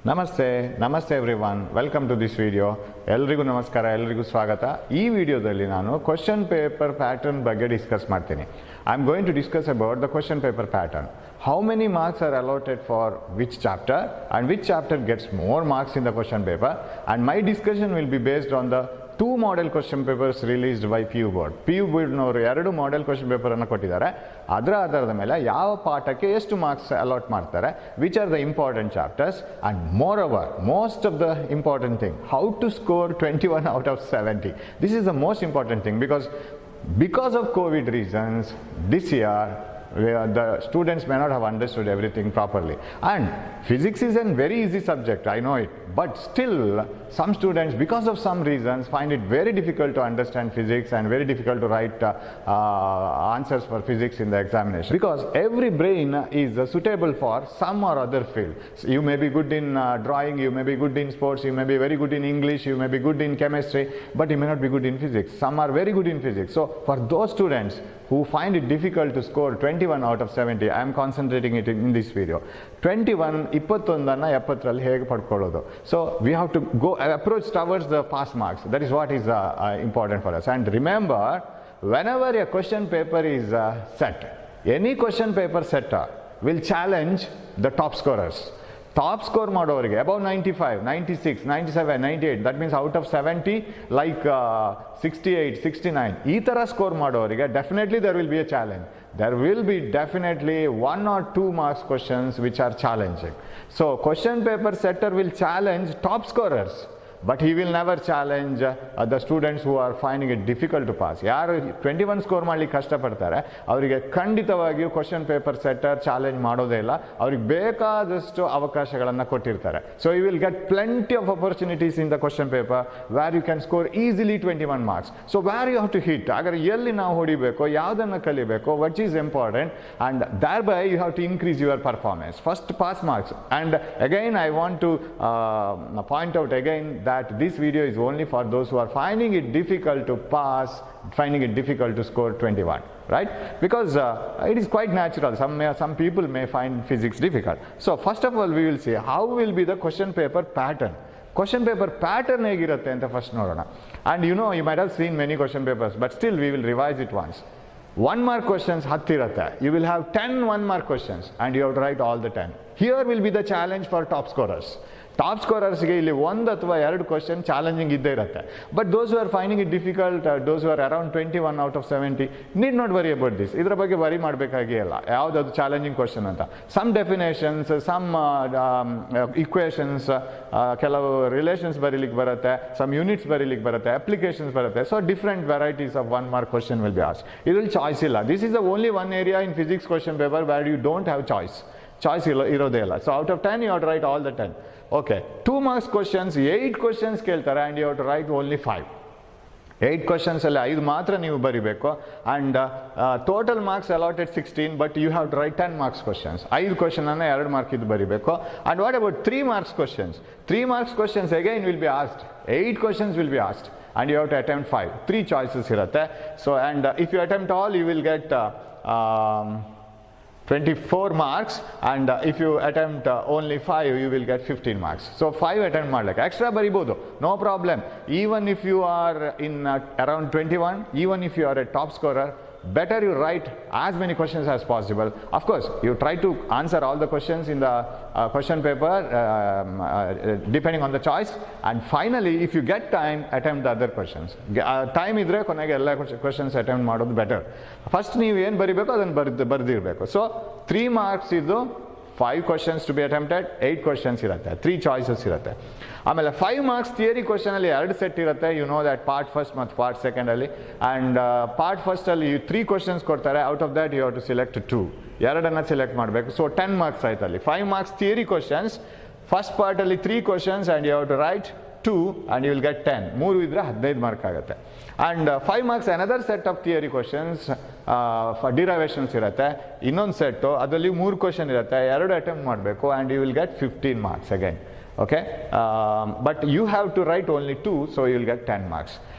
ನಮಸ್ತೆ everyone, welcome to this video. ಎಲ್ರಿಗೂ ನಮಸ್ಕಾರ, ಎಲ್ರಿಗೂ ಸ್ವಾಗತ. ಈ ವಿಡಿಯೋದಲ್ಲಿ ನಾನು ಕ್ವಶನ್ ಪೇಪರ್ ಪ್ಯಾಟರ್ನ್ ಬಗ್ಗೆ ಡಿಸ್ಕಸ್ ಮಾಡ್ತೀನಿ. I am going to discuss about the question paper pattern. How many marks are allotted for which chapter and which chapter gets more marks in the question paper, and my discussion will be based on the two model question papers released by PU board. PU board ನವರು ಎರಡು model question paper ಅನ್ನು ಕೊಟ್ಟಿದ್ದಾರೆ. ಅದರ ಆಧಾರದ ಮೇಲೆ ಯಾವ ಪಾಠಕ್ಕೆ ಎಷ್ಟು ಮಾರ್ಕ್ಸ್ ಅಲಾಟ್ ಮಾಡ್ತಾರೆ, which are the important chapters, and moreover most of the important thing, how to score 21 out of 70. This is the most important thing because of COVID reasons this year the students may not have understood everything properly, and physics is a very easy subject, I know it, but still some students because of some reasons find it very difficult to understand physics and very difficult to write answers for physics in the examination, because every brain is suitable for some or other field. So you may be good in drawing, you may be good in sports, you may be very good in English, you may be good in chemistry, but you may not be good in physics. Some are very good in physics. So for those students who find it difficult to score 21 out of 70, I am concentrating it in this video. 21 21 70 ಹೇಗೆ ಪಡ್ಕೊಳ್ಳೋದು. So we have to go approach towards the pass marks. That is what is important for us. And remember, whenever a question paper is set, any question paper setter will challenge the top scorers. Top score ಮಾಡೋರಿಗೆ above 95, 96, 97, 98, that means out of 70 like 68, 69 ಈ ಥರ score ಮಾಡೋರಿಗೆ definitely there will be a challenge. There will be definitely 1 or 2 marks questions which are challenging. So question paper setter will challenge top scorers, but he will never challenge the students who are finding it difficult to pass. ಯಾರು 21 score ಮಾಡಲಿಕ್ಕೆ ಕಷ್ಟಪಡ್ತಾರೆ ಅವರಿಗೆ ಖಂಡಿತವಾಗಿಯೂ question paper setter challenge ಮಾಡೋದೇ ಇಲ್ಲ. ಅವ್ರಿಗೆ ಬೇಕಾದಷ್ಟು ಅವಕಾಶಗಳನ್ನು ಕೊಟ್ಟಿರ್ತಾರೆ. So you will get plenty of opportunities in the question paper where you can score easily 21 marks. So where you have to hit, ಹಾಗಾದ್ರೆ ಎಲ್ಲಿ ನಾವು ಹೊಡಿಬೇಕು, ಯಾವುದನ್ನು ಕಲಿಬೇಕು, which is important, and thereby you have to increase your performance. First pass marks. And again I want to point out again that this video is only for those who are finding it difficult to pass, finding it difficult to score 21, right? Because it is quite natural. Some people may find physics difficult. So first of all we will see how will be the question paper pattern. Question paper pattern ಹೇಗಿರುತ್ತೆ ಅಂತ first ನೋಡೋಣ. And you know, you might have seen many question papers, but still we will revise it once. 1 mark questions 10 ಇರುತ್ತೆ. You will have 10 1 mark questions and you have to write all the 10. Here will be the challenge for top scorers. Top ಸ್ಕೋರರ್ಸ್ಗೆ ಇಲ್ಲಿ 1 ಅಥವಾ 2 question challenging ಇದ್ದೇ ಇರುತ್ತೆ. But those who are finding it difficult, those who are around 21 out of 70 need not worry about this. ಇದರ ಬಗ್ಗೆ worry ಮಾಡಬೇಕಾಗೇ ಇಲ್ಲ, ಯಾವುದದು ಚಾಲೆಂಜಿಂಗ್ ಕ್ವಶನ್ ಅಂತ. ಸಮ್ ಡೆಫಿನೇಷನ್ಸ್, ಸಮ್ ಇಕ್ವೇಷನ್ಸ್, ಕೆಲವು ರಿಲೇಷನ್ಸ್ ಬರೀಲಿಕ್ಕೆ ಬರುತ್ತೆ, ಸಮ್ ಯೂನಿಟ್ಸ್ ಬರೀಲಿಕ್ಕೆ ಬರುತ್ತೆ, ಅಪ್ಲಿಕೇಶನ್ಸ್ ಬರುತ್ತೆ. So different varieties of 1 mark question will be asked. ಇದರಲ್ಲಿ ಚಾಯ್ಸ್ ಇಲ್ಲ. This is the only one area in physics question paper where you don't have choice ಇರೋದೇ ಇಲ್ಲ. So out of 10 you have to write all the 10. Okay, 2 marks questions 8 questions ಕೇಳ್ತಾರೆ and you have to write only 5. 8 questions ಅಲ್ಲಿ 5 ಮಾತ್ರ ನೀವು ಬರಿಬೇಕು. and total marks allotted 16, but you have to write 10 marks questions. 5 question ಅನ್ನ 2 mark ಇದು ಬರಿಬೇಕು. and what about 3 marks questions? 3 marks questions again will be asked. 8 questions will be asked and you have to attempt 5. 3 choices ಇರುತ್ತೆ. so and if you attempt all you will get 24 marks, and if you attempt only 5 you will get 15 marks. So 5 attempt ಮಾಡಲಿಕ್ಕೆ extra ಬರಿಬೋದು, no problem. Even if you are in around 21, even if you are a top scorer, better you write as many questions as possible. Of course you try to answer all the questions in the question paper depending on the choice, and finally if you get time attempt the other questions. Time ಇದ್ರೆ ಕೊನೆಗೆ ಎಲ್ಲ questions attempt ಮಾಡೋದು better. First ನೀವು ಏನು ಬರಿಬೇಕು ಅದನ್ನು ಬರೆದಿರಬೇಕು. So 3 marks ಇದು 5 questions to be attempted, 8 questions ಇರುತ್ತೆ, 3 choices ಇರುತ್ತೆ. ಆಮೇಲೆ 5 marks ಥಿಯರಿ ಕ್ವಶನಲ್ಲಿ 2 ಸೆಟ್ ಇರುತ್ತೆ. You know that part first ಮತ್ತು ಪಾರ್ಟ್ ಸೆಕೆಂಡಲ್ಲಿ. ಆ್ಯಂಡ್ ಪಾರ್ಟ್ ಫಸ್ಟಲ್ಲಿ 3 questions ಕೊಡ್ತಾರೆ. Out of that you have to select 2, 2 select ಮಾಡಬೇಕು. ಸೊ 10 marks ಆಯ್ತಲ್ಲಿ. 5 marks ಥಿಯರಿ ಕ್ವಶನ್ಸ್, ಫಸ್ಟ್ ಪಾರ್ಟಲ್ಲಿ 3 questions and you have to write 2 and you will get 10. 3 ಇದ್ರೆ 15 mark ಆಗುತ್ತೆ. and 5 marks another set of theory questions, derivations ಇರುತ್ತೆ. ಇನ್ನೊಂದು set ಅದರಲ್ಲಿ 3 question ಇರುತ್ತೆ, 2 attempt ಮಾಡಬೇಕು and you will get 15 marks again. okay, but you have to write only 2, so you will get 10 marks.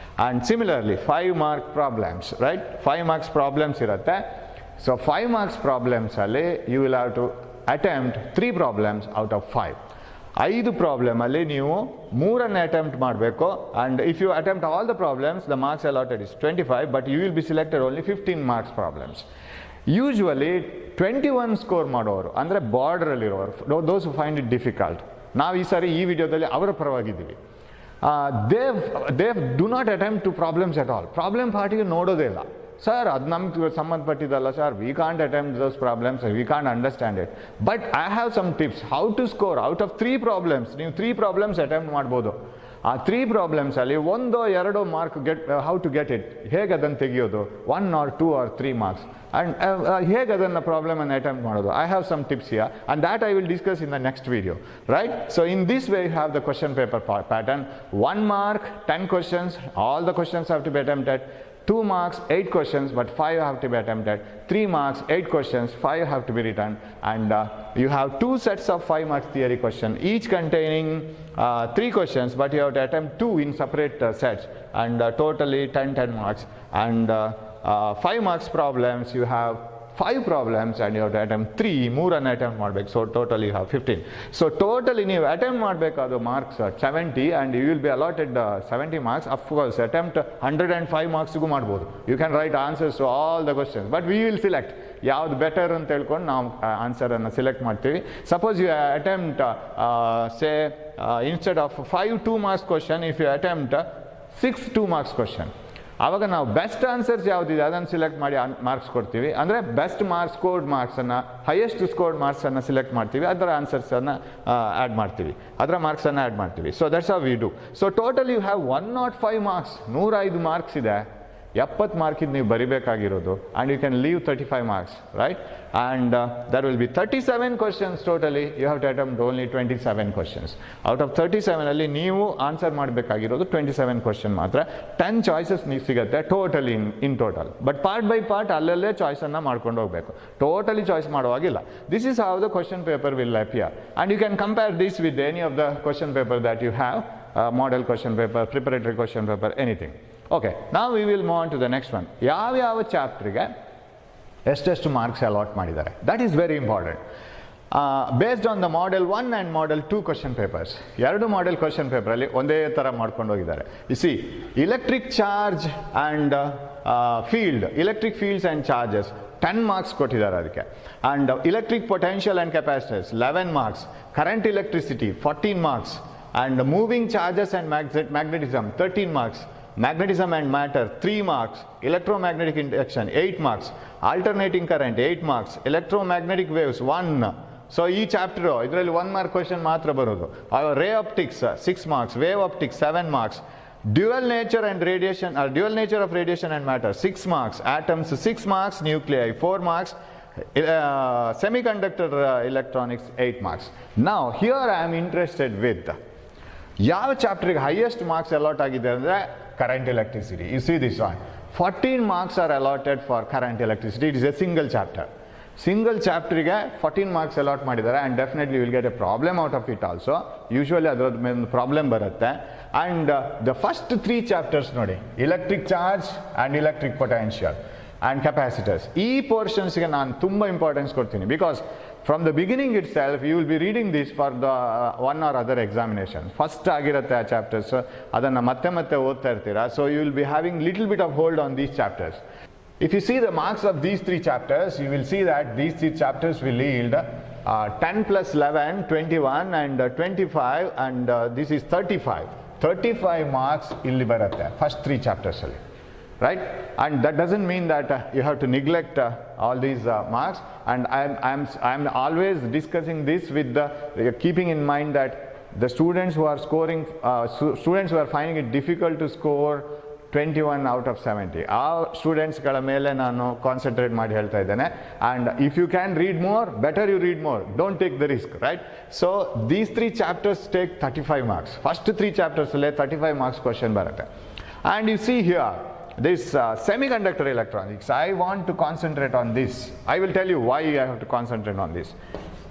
and similarly 5 mark problems, right? 5 marks problems ಇರುತ್ತೆ. so 5 marks problems ಅಲ್ಲಿ you will have to attempt 3 problems out of 5. 5 ಪ್ರಾಬ್ಲಮಲ್ಲಿ ನೀವು 3 attempt ಮಾಡಬೇಕು. And if you attempt all the problems the marks allotted is 25, but you will be selected only 15 marks problems. Usually 21 score ಮಾಡೋರು ಅಂದರೆ ಬಾರ್ಡ್ರಲ್ಲಿರೋರು, ದೋಸ್ ಹು find it difficult, ನಾವು ಈ ಸಾರಿ ಈ ವಿಡಿಯೋದಲ್ಲಿ ಅವರ ಪರವಾಗಿದ್ದೀವಿ. They do not attempt to problems at all. Problem ಪಾರ್ಟಿಗೆ ನೋಡೋದೇ ಇಲ್ಲ. ಸರ್ ಅದು ನಮ್ಗೆ ಸಂಬಂಧಪಟ್ಟಿದ್ದಲ್ಲ sir, we can't attempt those problems, we can't understand it. But I have some tips how to score out of 3 problems. ನೀವು 3 problems attempt ಮಾಡ್ಬೋದು. ಆ 3 ಪ್ರಾಬ್ಲಮ್ಸಲ್ಲಿ 1 or 2 mark how to get it, ಹೇಗೆ ಅದನ್ನು ತೆಗೆಯೋದು, 1 or 2 or 3 ಮಾರ್ಕ್ಸ್, ಆ್ಯಂಡ್ ಹೇಗೆ ಅದನ್ನು ಪ್ರಾಬ್ಲಮನ್ನು ಅಟೆಂಪ್ಟ್ ಮಾಡೋದು. I have some tips here and that I will discuss in the next video, right? So in this way you have the question paper pattern. 1 mark 10 questions, all the questions have to be attempted. 2 marks 8 questions, but 5 have to be attempted. 3 marks 8 questions, 5 have to be written. And you have 2 sets of 5 marks theory question, each containing 3 questions, but you have to attempt 2 in separate sets, and totally 10 marks. And 5 marks problems, you have 5 problems and you have to attempt 3 ಮೂರನ್ನು attempt ಮಾಡಬೇಕು. So total you have 15. So totally ನೀವು attempt ಮಾಡಬೇಕಾದ marks 70 and you will be allotted 70 marks. Of course attempt 105 ಮಾರ್ಕ್ಸ್ಗೂ ಮಾಡ್ಬೋದು. You can write answers to all the questions, but we will select ಯಾವ್ದು better ಅಂತ ಹೇಳ್ಕೊಂಡು ನಾವು ಆನ್ಸರನ್ನು ಸಿಲೆಕ್ಟ್ ಮಾಡ್ತೀವಿ. Suppose you attempt say instead of 5 2 marks question, if you attempt 6 2 marks question, ಆವಾಗ ನಾವು ಬೆಸ್ಟ್ ಆನ್ಸರ್ಸ್ ಯಾವುದಿದೆ ಅದನ್ನು ಸಿಲೆಕ್ಟ್ ಮಾಡಿ ಮಾರ್ಕ್ಸ್ ಕೊಡ್ತೀವಿ. ಅಂದರೆ ಬೆಸ್ಟ್ ಮಾರ್ಕ್ಸ್ ಸ್ಕೋರ್ಡ್ ಮಾರ್ಕ್ಸನ್ನು, ಹೈಯೆಸ್ಟ್ ಸ್ಕೋರ್ಡ್ ಮಾರ್ಕ್ಸನ್ನು ಸಿಲೆಕ್ಟ್ ಮಾಡ್ತೀವಿ, ಅದರ ಆನ್ಸರ್ಸನ್ನು ಆ್ಯಡ್ ಮಾಡ್ತೀವಿ, ಅದರ ಮಾರ್ಕ್ಸನ್ನು ಆ್ಯಡ್ ಮಾಡ್ತೀವಿ. So that's how we do. So total you have 105 marks, 105 marks ಇದೆ. 70 ಮಾರ್ಕಿದ್ದು ನೀವು ಬರಿಬೇಕಾಗಿರೋದು, and you can leave 35 marks, right? And there will be 37 questions totally. You have to attempt only 27 questions. Out of 37ಅಲ್ಲಿ ನೀವು answer ಮಾಡಬೇಕಾಗಿರೋದು 27 question ಮಾತ್ರ. 10 choices ನೀವು ಸಿಗುತ್ತೆ totally in total, but part by part ಅಲ್ಲಲ್ಲೇ ಚಾಯ್ಸನ್ನು ಮಾಡ್ಕೊಂಡು ಹೋಗಬೇಕು. ಟೋಟಲಿ ಚಾಯ್ಸ್ ಮಾಡುವಾಗಿಲ್ಲ. This is how the question paper will appear, and you can compare this with any of the question paper that you have, model question paper, preparatory question paper, anything. Okay, ನಾವು we will move on to the next one. ಯಾವ ಚಾಪ್ಟ್ರಿಗೆ ಎಷ್ಟೆಷ್ಟು marks allot ಮಾಡಿದ್ದಾರೆ, that is very important. Based on the model 1 and model 2 question papers. 2 model question ಪೇಪರಲ್ಲಿ ಒಂದೇ ಥರ ಮಾಡ್ಕೊಂಡು ಹೋಗಿದ್ದಾರೆ. U C, electric charge and field, electric fields and charges 10 marks ಕೊಟ್ಟಿದ್ದಾರೆ ಅದಕ್ಕೆ. And electric potential and capacitors 11 marks, current electricity 14 marks, and moving charges and magnetism 13 marks, magnetism and matter 3 marks, electromagnetic induction 8 marks, alternating current 8 marks, electromagnetic waves 1. So ಈ chapter ಇದರಲ್ಲಿ 1 mark question ಮಾತ್ರ ಬರೋದು. ರೇ optics 6 marks, wave optics 7 marks, dual nature and radiation, dual nature of radiation and matter 6 marks, atoms 6 marks, nuclei 4 marks, semiconductor electronics 8 marks. Now here I am interested with ಯಾವ ಚಾಪ್ಟರ್ಗೆ highest marks allot ಆಗಿದೆ ಅಂದರೆ current electricity. You see this one, 14 marks are allotted for current electricity. It is a single chapter. Single chapter ಗೆ 14 marks allot ಮಾಡಿದ್ದಾರೆ, and definitely you will get a problem out of it also. Usually ಅದರದ ಮೇಲೆ problem ಬರುತ್ತೆ. And the first 3 chapters ನೋಡಿ, electric charge and electric potential and capacitors. ಈ ಪೋರ್ಷನ್ಸ್ಗೆ ನಾನು ತುಂಬ importance ಕೊಡ್ತೀನಿ, because from the beginning itself you will be reading this for the one or other examination. First ಆಗಿರುತ್ತೆ ಆ ಚಾಪ್ಟರ್ಸ್, ಅದನ್ನು ಮತ್ತೆ ಓದ್ತಾ ಇರ್ತೀರಾ. So you will be having little bit of hold on these chapters. If you see the marks of these 3 chapters, you will see that these 3 chapters will yield 10 plus 11, 21 and 25, and this is 35. 35 marks ಇಲ್ಲಿ ಬರುತ್ತೆ first 3 chapters ಅಲ್ಲಿ, right? And that doesn't mean that you have to neglect all these marks. And I'm always discussing this with the keeping in mind that the students who are scoring, students who are finding it difficult to score 21 out of 70, ಆ ಸ್ಟೂಡೆಂಟ್ಸ್ಗಳ ಮೇಲೆ ನಾನು concentrate ಮಾಡಿ ಹೇಳ್ತಾ ಇದ್ದೇನೆ. And if you can read more, better you read more, don't take the risk, right? So these 3 chapters take 35 marks. First 3 chapters ಅಲ್ಲೇ 35 marks question ಬರುತ್ತೆ. And you see here this semiconductor electronics, I want to concentrate on this. I will tell you why I have to concentrate on this.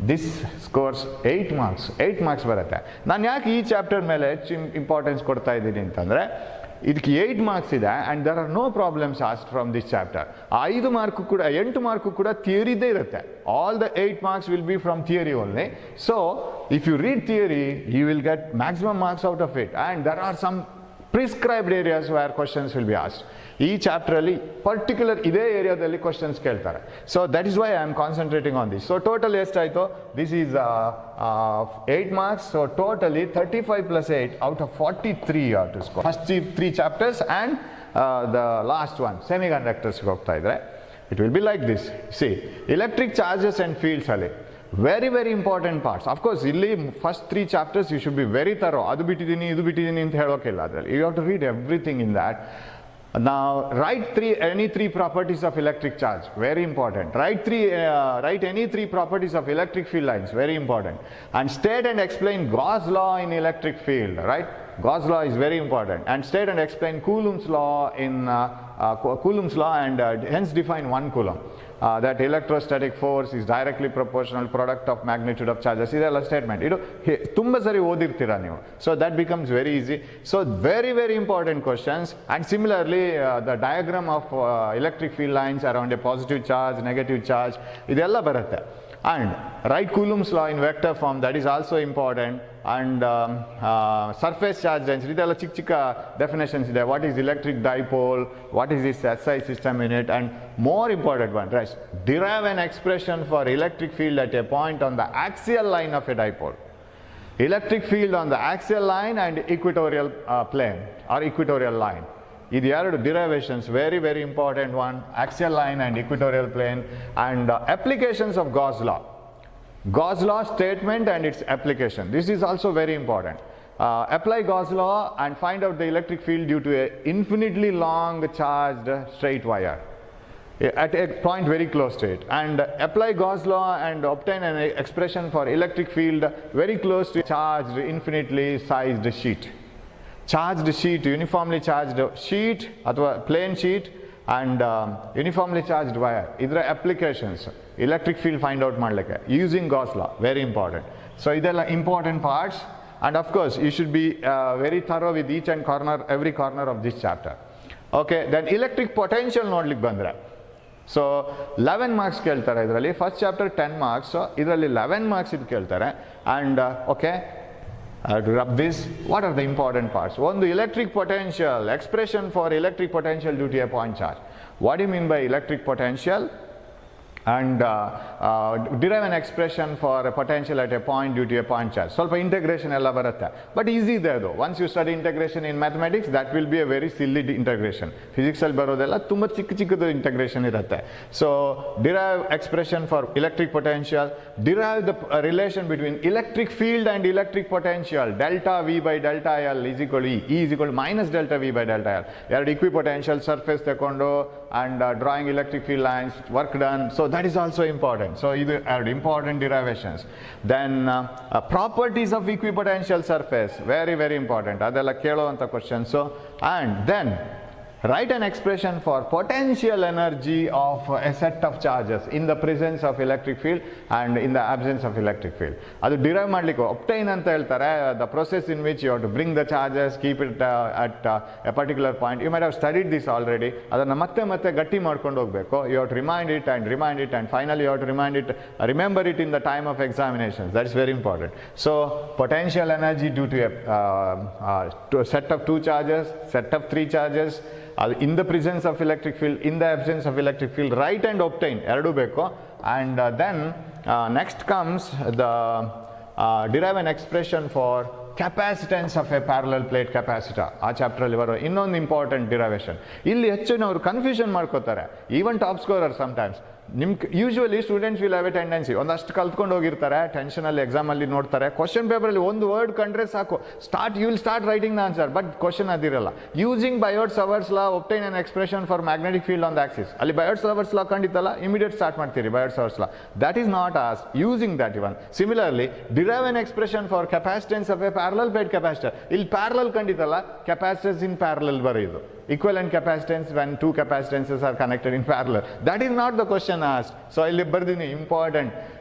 This scores 8 marks. 8 marks ಬರುತ್ತೆ. ನಾನು ಯಾಕೆ ಈ chapter ಮೇಲೆ ಹೆಚ್ಚು importance ಕೊಡ್ತಾ ಇದ್ದೀನಿ ಅಂತಂದರೆ, ಇದಕ್ಕೆ 8 ಮಾರ್ಕ್ಸ್ ಇದೆ and there are no problems asked from this chapter. 5 mark ಕೂಡ 8 ಮಾರ್ಕು ಕೂಡ ಥಿಯರಿದೇ ಇರುತ್ತೆ. All the 8 marks will be from theory only. So if you read theory you will get maximum marks out of it, and there are some prescribed areas where questions will be asked. ಈ ಚಾಪ್ಟ್ರಲ್ಲಿ particular ಇದೇ ಏರಿಯಾದಲ್ಲಿ questions ಕೇಳ್ತಾರೆ. So that is why I am concentrating on this. So total ಎಷ್ಟಾಯಿತು? This is 8 marks. So totally 35 + 8 out of 43 you have to score. First 3 chapters and the last one ಸೆಮಿಕಂಡಕ್ಟರ್ಸ್ಗೆ ಹೋಗ್ತಾ ಇದ್ರೆ it will be like this. See, electric charges and fields ಅಲ್ಲಿ very very important parts. Of course ಇಲ್ಲಿ first 3 chapters you should be very thorough. ಅದು ಬಿಟ್ಟಿದ್ದೀನಿ ಇದು ಬಿಟ್ಟಿದ್ದೀನಿ ಅಂತ ಹೇಳೋಕ್ಕಿಲ್ಲ ಅದರಲ್ಲಿ. You have to read everything in that. Now write any 3 properties of electric charge, very important. Write any 3 properties of electric field lines, very important. And state and explain Gauss law in electric field, right? Gauss law is very important. And state and explain Coulomb's law in Coulomb's law, and hence define 1 coulomb. That electrostatic force is directly proportional product of magnitude of charges. ಇದೆಲ್ಲ statement. ಇದು ತುಂಬ ಸರಿ ಓದಿರ್ತೀರ ನೀವು. So that becomes very easy. So very very important questions. And similarly the diagram of electric field lines around A positive charge, negative charge, ಇದೆಲ್ಲ ಬರುತ್ತೆ. And write Coulomb's law in vector form, that is also important. And surface charge density, ಇದೆಲ್ಲ ಚಿಕ್ಕ ಚಿಕ್ಕ definitions ಇದೆ. What is electric dipole, what is this SI system unit, and more important one, right? Derive an expression for electric field at a point on the axial line of a dipole. Electric field on the axial line and equatorial plane or equatorial line. ಇದು 2 derivations, very very important one, axial line and equatorial plane. And applications of Gauss law. Gauss law statement and its application. This is also very important. Apply Gauss law and find out the electric field due to a infinitely long charged straight wire at a point very close to it. And apply Gauss law and obtain an expression for electric field very close to charged infinitely sized sheet. Charged sheet, uniformly charged sheet ಅಥವಾ plane sheet and uniformly charged wire, ಇದರ applications electric field find out ಮಾಡಲಿಕ್ಕೆ using Gauss law, very important. So ಇದೆಲ್ಲ important parts. And of course you should be very thorough with each and corner, every corner of this chapter. Okay, then electric potential ನೋಡ್ಲಿಕ್ಕೆ ಬಂದರೆ, so 11 marks ಕೇಳ್ತಾರೆ ಇದರಲ್ಲಿ. First chapter 10 marks, ಇದರಲ್ಲಿ 11 marks ಇದು ಕೇಳ್ತಾರೆ. And okay, to rub this, what are the important parts? One, the electric potential, expression for electric potential due to a point charge. What do you mean by electric potential? And derive an expression for a potential at a point due to a point charge. ಸ್ವಲ್ಪ integration ಎಲ್ಲ ಬರುತ್ತೆ, but easy there though. Once you study integration in mathematics, that will be a very silly integration. Physics ಅಲ್ಲಿ ಬರೋದೆಲ್ಲ ತುಂಬ ಚಿಕ್ಕ ಚಿಕ್ಕದು integration ಇರುತ್ತೆ. So derive expression for electric potential, derive the relation between electric field and electric potential. Delta V by delta L is equal to E is equal to minus delta V by delta L. ಎರಡು equipotential surface ತಗೊಂಡು and drawing electric field lines, work done. So that is also important. So these are important derivations. Then properties of equipotential surface, very very important. ಅದೆಲ್ಲ ಕೇಳುವಂಥ questions. So and then write an expression for potential energy of a set of charges in the presence of electric field and in the absence of electric field. ಅದು derive ಮಾಡಲಿಕ್ಕೆ obtain ಅಂತ ಹೇಳ್ತಾರೆ, the process in which you have to bring the charges, keep it at a particular point. You might have studied this already. ಅದನ್ನು ಮತ್ತೆ ಮತ್ತೆ ಗಟ್ಟಿ ಮಾಡ್ಕೊಂಡು ಹೋಗಬೇಕು. You have to remind it and finally you have to remember it in the time of examinations. That is very important. So potential energy due to a set of 2 charges, set of 3 charges, in the presence of electric field, in the absence of electric field, write and obtain, ಎರಡು ಬೇಕು. And then next comes the derive an expression for capacitance of a parallel plate capacitor. ಆ ಚಾಪ್ಟ್ರಲ್ಲಿ ಬರೋ ಇನ್ನೊಂದು important derivation. ಇಲ್ಲಿ ಹೆಚ್ಚಿನವರು confusion ಮಾಡ್ಕೋತಾರೆ, even top scorer sometimes. Usually students will have A tendency, ಒಂದಷ್ಟು ಕಲ್ತ್ಕೊಂಡು ಹೋಗಿರ್ತಾರೆ, ಟೆನ್ಷನಲ್ಲಿ ಎಕ್ಸಾಮಲ್ಲಿ ನೋಡ್ತಾರೆ, ಕ್ವಶನ್ ಪೇಪರಲ್ಲಿ ಒಂದು ವರ್ಡ್ ಕಂಡ್ರೆ ಸಾಕು, you will start writing the answer, but question ಅದಿರಲ್ಲ. Using Biot Savart's law obtain an expression for magnetic field on the axis. ಅಲ್ಲಿ ಬಯೋಟ್-ಸವರ್ಸ್ ಲಾ ಕಂಡಿತ್ತಲ್ಲ, ಇಮಿಡಿಯೇಟ್ ಸ್ಟಾರ್ಟ್ ಮಾಡ್ತೀರಿ Biot Savart's law. That is not as using that even. Similarly derive an expression for capacitance of a parallel plate capacitor. ಇಲ್ಲಿ parallel ಕಂಡಿತ್ತಲ್ಲ, capacitors in parallel ಬರೆಯೋದು. Equivalent capacitance when 2 capacitances are connected in parallel. That is not the question asked. So ಇಲ್ಲಿ ಬರ್ದಿನಿ, important.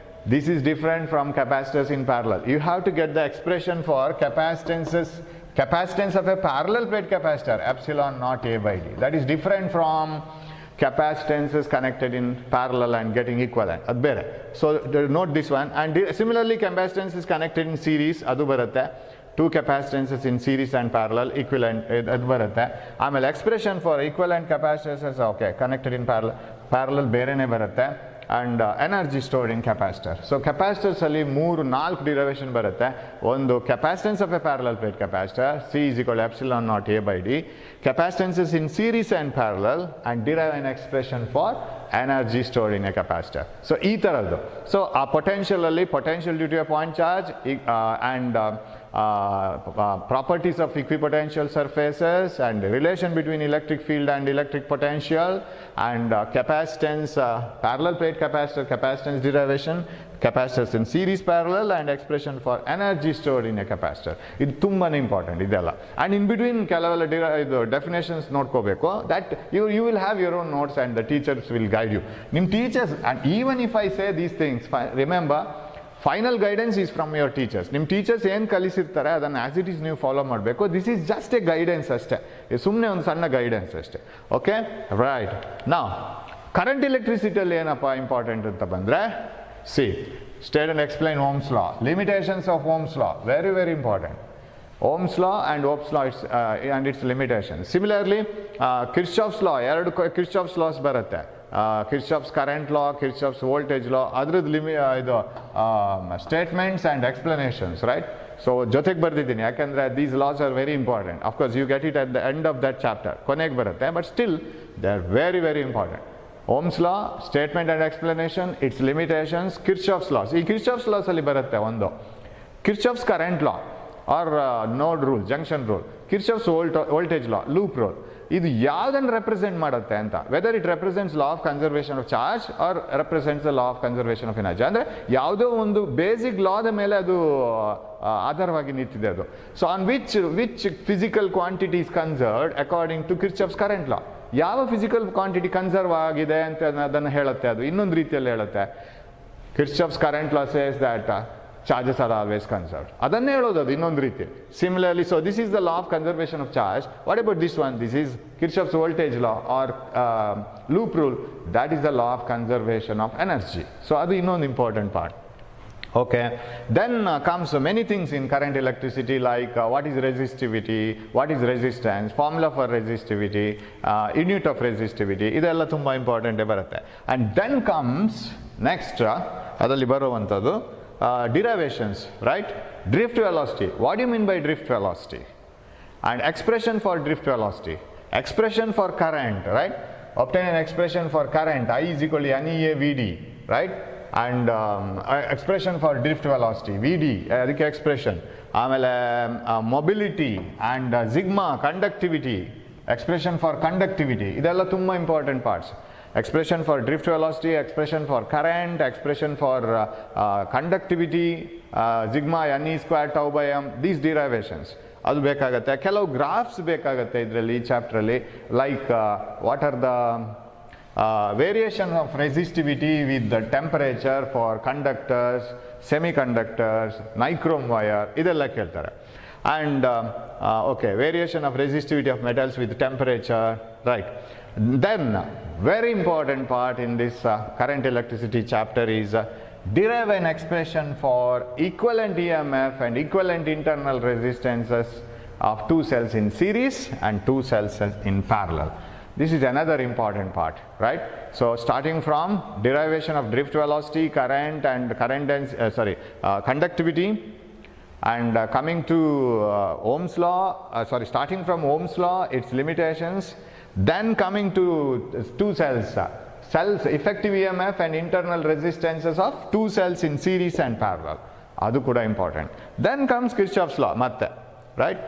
This is different from capacitors in parallel. You have to get the expression for capacitances Capacitance of a parallel plate capacitor, epsilon naught A by D. That is different from capacitances connected in parallel and getting equivalent. ಅದು ಬೇರೆ. So note this one. And similarly capacitance is connected in series, ಅದು ಬರುತ್ತೆ. Two capacitances in series and parallel equivalent, ಅದು ಬರುತ್ತೆ. ಆಮೇಲೆ expression for equivalent capacitors, okay, connected in parallel ಬೇರೆನೇ ಬರುತ್ತೆ. And energy stored in capacitor. So capacitors ಅಲ್ಲಿ 4 derivation ಬರುತ್ತೆ. ಒಂದು capacitance of a parallel plate capacitor, C is equal to epsilon naught A by D. Capacitances in series and parallel, and derive an expression for energy stored in a capacitor. So ಈ ತರದ್ದು. So ಆ potential ಅಲ್ಲಿ potential due to a point charge and properties of equipotential surfaces and relation between electric field and electric potential and capacitance, parallel plate capacitor capacitance derivation, capacitors in series parallel and expression for energy stored in a capacitor. ಇದು ತುಂಬಾನೇ important ಇದೆಲ್ಲ. And in between ಕೆಲವೆಲ್ಲ ಇದು definitions ನೋಡ್ಕೋಬೇಕು. That you will have your own notes and the teachers will guide you. ನಿಮ್ಮ teachers, and even if I say these things, remember final guidance is from your teachers. ನಿಮ್ಮ teachers ಏನು ಕಲಿಸಿರ್ತಾರೆ ಅದನ್ನು as it is ನೀವು follow ಮಾಡಬೇಕು. This is just a guidance ಅಷ್ಟೇ, ಸುಮ್ಮನೆ ಒಂದು ಸಣ್ಣ ಗೈಡೆನ್ಸ್ ಅಷ್ಟೇ. Okay, right. ನಾವು ಕರೆಂಟ್ ಎಲೆಕ್ಟ್ರಿಸಿಟಿಯಲ್ಲಿ ಏನಪ್ಪ ಇಂಪಾರ್ಟೆಂಟ್ ಅಂತ ಬಂದರೆ, see state and explain Ohm's law, limitations of Ohm's law, very very important. Ohm's law and Ohm's law and its limitation. Similarly Kirchhoff's law, 2 Kirchhoff's laws ಬರುತ್ತೆ. Kirchhoff's current law, Kirchhoff's voltage law, ಅದ್ರದ್ದು ಇದು statements and explanations, right? So ಜೊತೆಗೆ ಬರ್ದಿದ್ದೀನಿ, ಯಾಕಂದರೆ these laws are very important. Of course you get it at the end of that chapter, ಕೊನೆಗೆ ಬರುತ್ತೆ, but still they are very very important. Ohm's law, statement and explanation, its limitations, Kirchhoff's laws. ಈ Kirchhoff's laws ಅಲ್ಲಿ ಬರುತ್ತೆ ಒಂದು Kirchhoff's current law or node rule, junction rule, Kirchhoff's voltage law, loop rule. ಇದು ಯಾವುದನ್ನು represent ಮಾಡುತ್ತೆ ಅಂತ, whether it represents law of conservation of charge or represents the law of conservation of energy. ಅಂದರೆ ಯಾವುದೋ ಒಂದು ಬೇಸಿಕ್ ಲಾದ ಮೇಲೆ ಅದು ಆಧಾರವಾಗಿ ನಿಂತಿದೆ ಅದು. So on which physical quantity is conserved according to Kirchhoff's current law. ಯಾವ ಫಿಸಿಕಲ್ ಕ್ವಾಂಟಿಟಿ ಕನ್ಸರ್ವ್ ಆಗಿದೆ ಅಂತ ಅದನ್ನು ಹೇಳುತ್ತೆ, ಅದು ಇನ್ನೊಂದು ರೀತಿಯಲ್ಲಿ ಹೇಳುತ್ತೆ. Kirchhoff's current law says that charges are always conserved. ಅದನ್ನೇ ಹೇಳೋದು ಅದು ಇನ್ನೊಂದು ರೀತಿ. Similarly, so this is the law of conservation of charge. What about this one? This is Kirchhoff's voltage law or loop rule. That is the law of conservation of energy. So ಅದು ಇನ್ನೊಂದು important part. Okay, then comes many things in current electricity, like what is resistivity, what is resistance, formula for resistivity, unit of resistivity, ಇದೆಲ್ಲ ತುಂಬ important ಬರುತ್ತೆ. And then comes next ಅದರಲ್ಲಿ ಬರುವಂಥದ್ದು derivations, right? Drift velocity. What do you mean by drift velocity? And expression for drift velocity, expression for current, right? Obtain an expression for current, I is equal to NEA VD, right? And expression for drift velocity, VD, ಅದಕ್ಕೆ expression. ಆಮೇಲೆ mobility and sigma, conductivity, expression for conductivity, ಇದೆಲ್ಲ ತುಂಬ important parts. Expression for drift velocity, expression for current, expression for conductivity, sigma ne square tau by m, these derivations ಅದು ಬೇಕಾಗುತ್ತೆ. ಕೆಲವು graphs ಬೇಕಾಗುತ್ತೆ ಇದರಲ್ಲಿ, ಈ ಚಾಪ್ಟ್ರಲ್ಲಿ, like what are the variation of resistivity with the temperature for conductors, semiconductors, nichrome wire, ಇದೆಲ್ಲ ಕೇಳ್ತಾರೆ. And okay, variation of resistivity of metals with temperature, right. Then very important part in this current electricity chapter is derive an expression for equivalent EMF and equivalent internal resistances of 2 cells in series and 2 cells in parallel. This is another important part, right? So starting from derivation of drift velocity, current and conductivity, and coming to Ohm's law, starting from Ohm's law, its limitations. Then coming to 2 cells, effective EMF and internal resistances of 2 cells in series and parallel. ಅದು ಕೂಡ important. Then comes Kirchhoff's law ಮತ್ತೆ, right?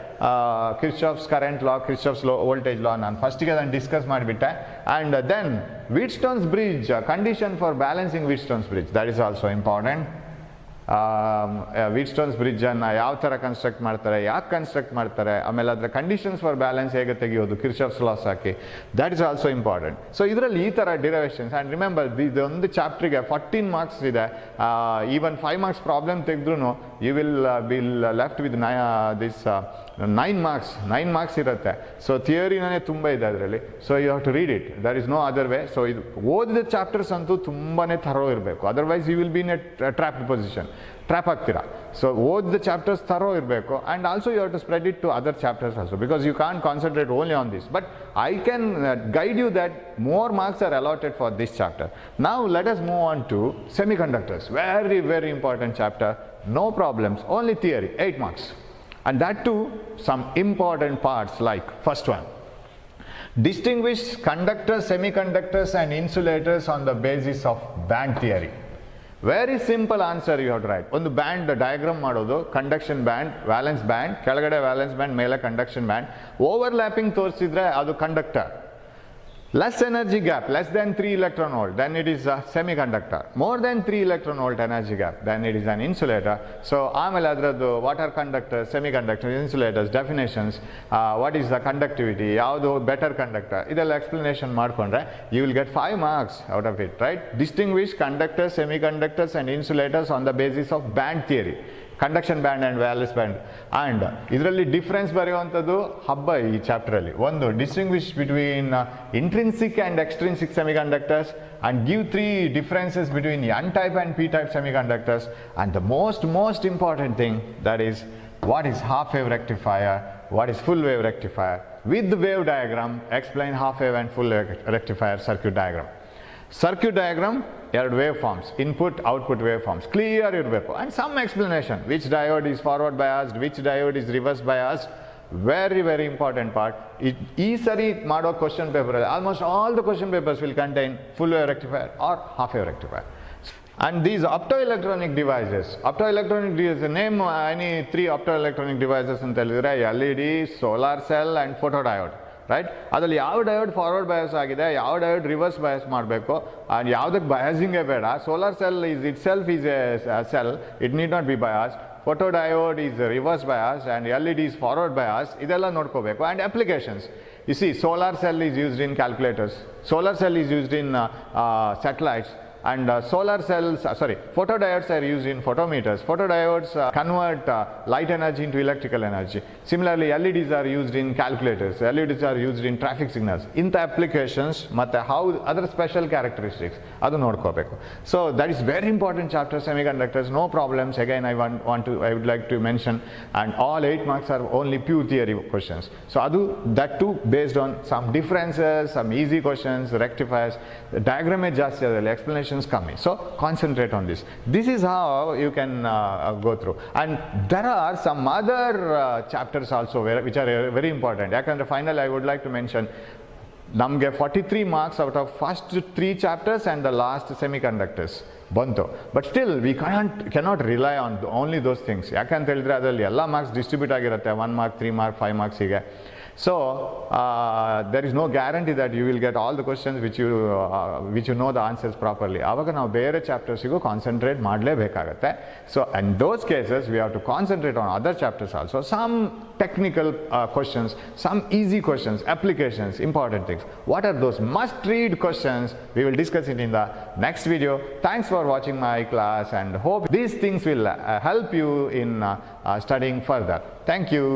Kirchhoff's current law, Kirchhoff's voltage law, ನಾನು ಫಸ್ಟಿಗೆ ಅದನ್ನು discuss ಮಾಡಿಬಿಟ್ಟೆ. And then Wheatstone's bridge, condition for balancing Wheatstone's bridge, that is also important. ವೀಟ್ಸ್ಟೋನ್ಸ್ ಬ್ರಿಡ್ಜನ್ನು ಯಾವ ಥರ construct ಮಾಡ್ತಾರೆ, ಯಾಕೆ ಕನ್ಸ್ಟ್ರಕ್ಟ್ ಮಾಡ್ತಾರೆ, ಆಮೇಲೆ ಅದರ ಕಂಡೀಷನ್ಸ್ ಫಾರ್ ಬ್ಯಾಲೆನ್ಸ್ ಹೇಗೆ ತೆಗೆಯೋದು ಕಿರ್ಚಾಫ್ಸ್ ಲಾಸ್ ಹಾಕಿ, that is also important. So ಇದರಲ್ಲಿ ಈ ಥರ ಡಿರೈವೇಷನ್ಸ್. ಆ್ಯಂಡ್ ರಿಮೆಂಬರ್ ಇದೊಂದು ಚಾಪ್ಟ್ರಿಗೆ 14 ಮಾರ್ಕ್ಸ್ ಇದೆ. ಈವನ್ 5 ಮಾರ್ಕ್ಸ್ ಪ್ರಾಬ್ಲಮ್ ತೆಗೆದ್ರೂ you will be left with this 9 marks. 9 marks ಇರುತ್ತೆ. ಸೊ ಥಿಯರಿನೇ ತುಂಬ ಇದೆ ಅದರಲ್ಲಿ. So you have to read it, there is no other way. So ಇದು ಓದಿದ ಚಾಪ್ಟರ್ಸ್ ಅಂತೂ ತುಂಬಾ ಥರೋ ಇರಬೇಕು, otherwise you will be in a trap position, trap ಆಗ್ತೀರಾ. ಸೊ ಓದಿದ ಚಾಪ್ಟರ್ಸ್ ಥರೋ ಇರಬೇಕು, and also you have to spread it to other chapters also, because you can't concentrate only on this. But I can guide you that more marks are allotted for this chapter. Now let us move on to semiconductors. Very, very important chapter. No problems, only theory, 8 marks. And that too, some important parts like first one. Distinguish conductors, semiconductors and insulators on the basis of band theory. Very simple answer you have to write. ಒಂದು band diagram ಮಾಡೋದು, conduction band, valence band, ಕೆಳಗಡೆ valence band, ಮೇಲೆ conduction band. Overlapping ತೋರಿಸಿದ್ರೆ ಅದು conductor. Less energy gap, less than 3 electron volt, then it is a semiconductor. More than 3 electron volt energy gap, then it is an insulator. So ಆಮೇಲೆ ಅದರದ್ದು what are conductors, semiconductors, insulators, definitions, what is the conductivity, ಯಾವುದು better conductor, ಇದೆಲ್ಲ explanation ಮಾಡಿಕೊಂಡ್ರೆ you will get 5 marks out of it, right? Distinguish conductors, semiconductors and insulators on the basis of band theory. Conduction band and valence band. And ಇದರಲ್ಲಿ difference ಬರೆಯುವಂಥದ್ದು ಹಬ್ಬ ಈ ಚಾಪ್ಟರಲ್ಲಿ. ಒಂದು, distinguish between intrinsic and extrinsic semiconductors and give 3 differences between n-type and p-type semiconductors. And the most important thing, that is what is half wave rectifier, what is full wave rectifier. With the wave diagram, explain half wave and full wave rectifier circuit diagram. Circuit diagram, ಎರಡು wave forms, input output wave forms clear ಇರಬೇಕು, and some explanation which diode is forward biased, which diode is reverse biased. Very very important part. ಈ ಸರಿ ಮಾಡೋ question ಪೇಪರಲ್ಲಿ almost all the question papers will contain full wave rectifier or half wave rectifier. And these optoelectronic devices, optoelectronic devices, name any 3 optoelectronic devices ಅಂತ ಹೇಳಿದ್ರೆ LED, solar cell and photodiode, right? ಅದರಲ್ಲಿ ಯಾವ diode forward bias ಆಗಿದೆ, ಯಾವ diode reverse bias ಮಾಡಬೇಕು, and ಯಾವುದಕ್ಕೆ ಬಯಾಸಿಂಗೇ ಬೇಡ. Solar cell is itself is a cell, it need not be bias. Photodiode is reverse bias and LED is forward bias. ಇದೆಲ್ಲ ನೋಡ್ಕೋಬೇಕು. And applications, you see, solar cell is used in calculators, solar cell is used in satellites, and photodiodes are used in photometers. Photodiodes convert light energy into electrical energy. Similarly, LEDs are used in calculators, LEDs are used in traffic signals. Inta applications ಮತ್ತೆ how other special characteristics adu nodkobeku. So that is very important chapter, semiconductors. No problems. Again, I would like to mention, and all 8 marks are only pure theory questions. So that too based on some differences, some easy questions, rectifiers. The diagram is just explanation coming, so concentrate on this. This is how you can go through. And there are some other chapters also which are very important. Yakandre final I would like to mention, namge 43 marks out of first 3 chapters and the last semiconductors ಬಂತು. But still we cannot rely on only those things. ಯಾಕಂತ ಹೇಳಿದ್ರೆ ಅದರಲ್ಲಿ ಎಲ್ಲ marks distribute ಆಗಿರುತ್ತೆ, 1 mark, 3 mark, 5 marks ಹೀಗೆ. So there is no guarantee that you will get all the questions which you know the answers properly. ಆವಾಗ ನಾವು ಬೇರೆ ಚಾಪ್ಟರ್ಸಿಗೂ concentrate ಮಾಡಲೇಬೇಕಾಗತ್ತೆ. So in those cases we have to concentrate on other chapters also. Some technical questions, some easy questions, applications, important things. What are those must read questions? We will discuss it in the next video. Thanks for watching my class, and hope these things will help you in studying further. Thank you.